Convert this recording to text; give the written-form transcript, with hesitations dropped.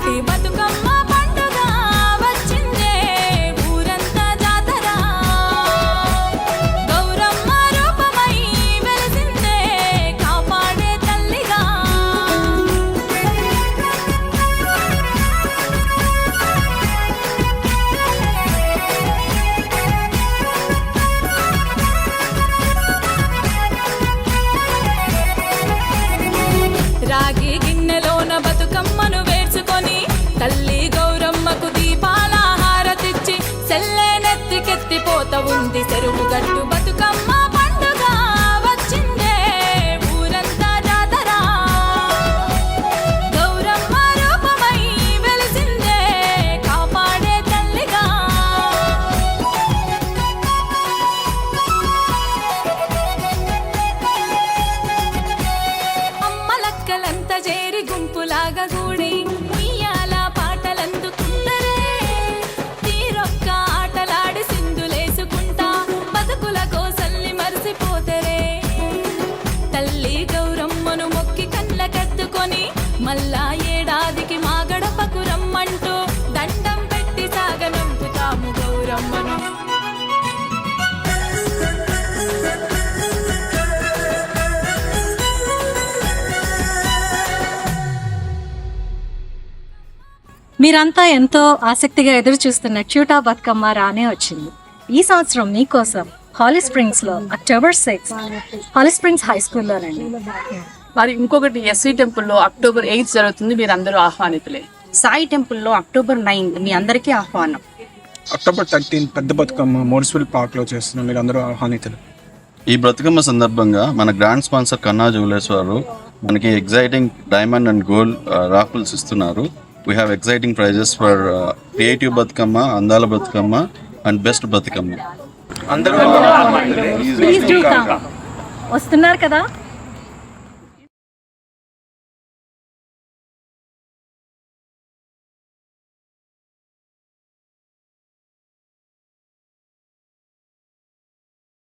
మొదటి బతుకమ్మ పండుగ వచ్చిందే ఊరంతా జాతర గౌరమ్మ రూపమై వెలిసిందే కాపాడే తల్లిగా రాగి గిన్నెలోన బతుకమ్మను వేర్చుకొని తల్లి గౌరమ్మకు దీపాల హారతిచ్చి సెల్లెనెత్తికెత్తిపోత ఉంది చెరువు గట్టు బతుకమ్మ పండుగ వచ్చిందే ఊరంతా జాతర గౌరమ్మ రూపమై వెలిసిందే కాపాడే తల్లిగా అమ్మలక్కలంతా చేరి గుంపులాగా కూడి ఉయ్యాల పాటలందుకుంటరే తీరొక్క ఆటలాడి సింధులేసుకుంటా బతుకుల కోసల్ని మరిసిపోతరే తల్లి గౌరమ్మను మొక్కి కళ్ళకద్దుకొని మళ్ళా ఏడాదికి మా గడపకు రమ్మంటూ దండం పెట్టి సాగనంపుతాము గౌరమ్మను మీరంతా ఎంతో ఆసక్తిగా ఎదురు చూస్తున్న క్యూటా బతుకమ్మ రానే వచ్చింది. ఈ సంవత్సరం మీకోసం హాలీ స్ప్రింగ్స్ లో అక్టోబర్ 6 హాలీ స్ప్రింగ్స్ హై స్కూల్లోనండి. మరి ఇంకొకటి ఎస్వి టెంపుల్లో అక్టోబర్ 8 జరుగుతుంది. మీరు అందరూ ఆహ్వానితులే. సాయి టెంపుల్లో అక్టోబర్ 9 మీ అందరికీ ఆహ్వానం. అక్టోబర్ 13 పెద్ద బతుకమ్మ మోర్స్విల్ పార్క్ లో చేస్తున్నాం. మీరు అందరూ ఆహ్వానితులు. ఈ బ్రతుకమ్మ సందర్భంగా మన గ్రాండ్ స్పాన్సర్ కన్నా జ్యువెలర్స్ వారు మనకి exciting diamond and gold raffles ఇస్తున్నారు. We have exciting prizes for creative Bathukamma, అందాల Bathukamma and best Bathukamma. Please do come. వస్తున్నారు కదా.